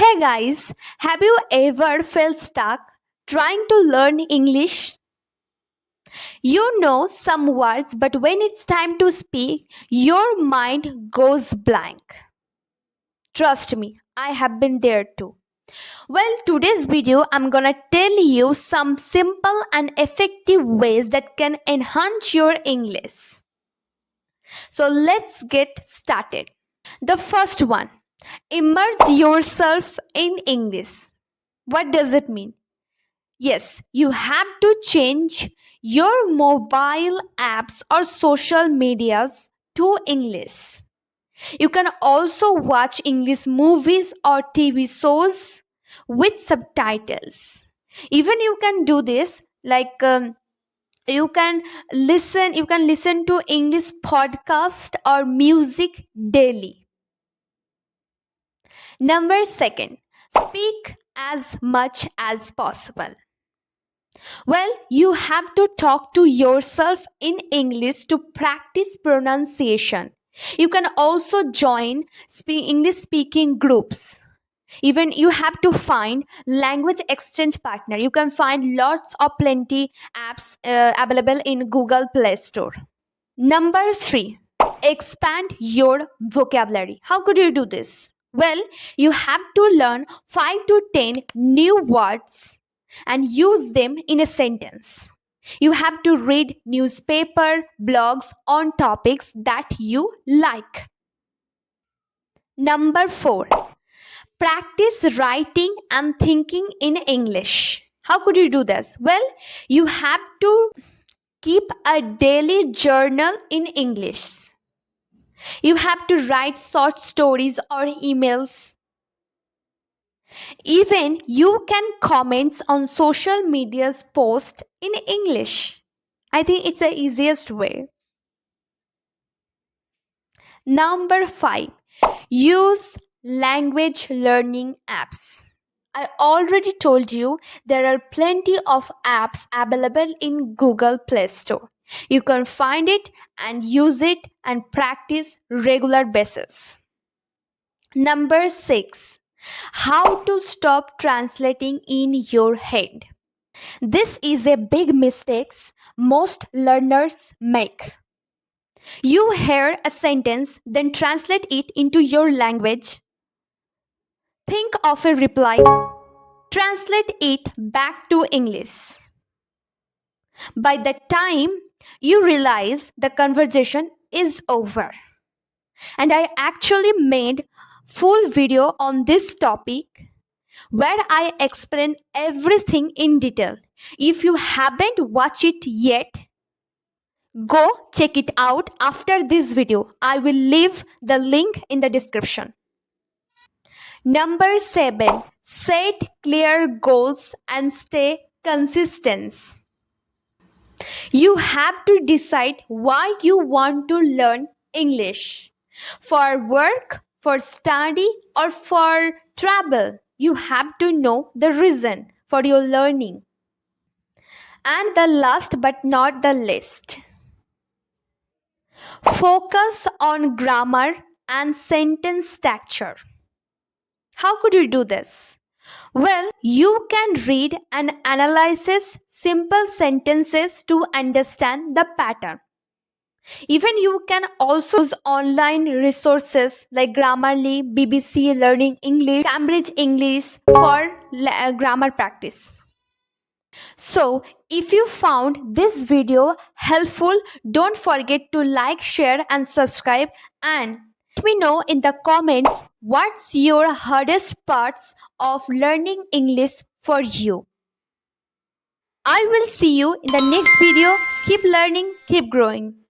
Hey guys, have you ever felt stuck trying to learn English? You know some words, but when it's time to speak, your mind goes blank. Trust me, I have been there too. Well, today's video, I'm gonna tell you some simple and effective ways that can enhance your English. So let's get started. The first one, immerse yourself in English. What does it mean? Yes, you have to change your mobile apps or social medias to English. You can also watch English movies or TV shows with subtitles. Even you can do this you can listen to English podcast or music daily. Number second, speak as much as possible. Well, you have to talk to yourself in English to practice pronunciation. You can also join English speaking groups. Even you have to find language exchange partner. You can find lots of plenty apps available in Google Play Store. Number 3, expand your vocabulary. How could you do this? Well, you have to learn 5 to 10 new words and use them in a sentence. You have to read newspaper, blogs on topics that you like. Number 4, practice writing and thinking in English. How could you do this? Well, you have to keep a daily journal in English. You have to write short stories or emails. Even you can comment on social media's post in English. I think it's the easiest way. Number 5, use language learning apps. I already told you there are plenty of apps available in Google Play Store. You can find it and use it and practice regular basis. Number 6, how to stop translating in your head. This is a big mistake most learners make. You hear a sentence, then translate it into your language. Think of a reply, translate it back to English. By the time you realize the conversation is over. And I actually made full video on this topic where I explain everything in detail. If you haven't watched it yet, go check it out after this video. I will leave the link in the description. Number 7, set clear goals and stay consistent. You have to decide why you want to learn English. For work, for study, or for travel. You have to know the reason for your learning. And the last but not the least, focus on grammar and sentence structure. How could you do this? Well, you can read and analyze simple sentences to understand the pattern. Even you can also use online resources like Grammarly, BBC Learning English, Cambridge English for grammar practice. So, if you found this video helpful, don't forget to like, share and subscribe, and let me know in the comments what's your hardest parts of learning English for you. I will see you in the next video. Keep learning, keep growing.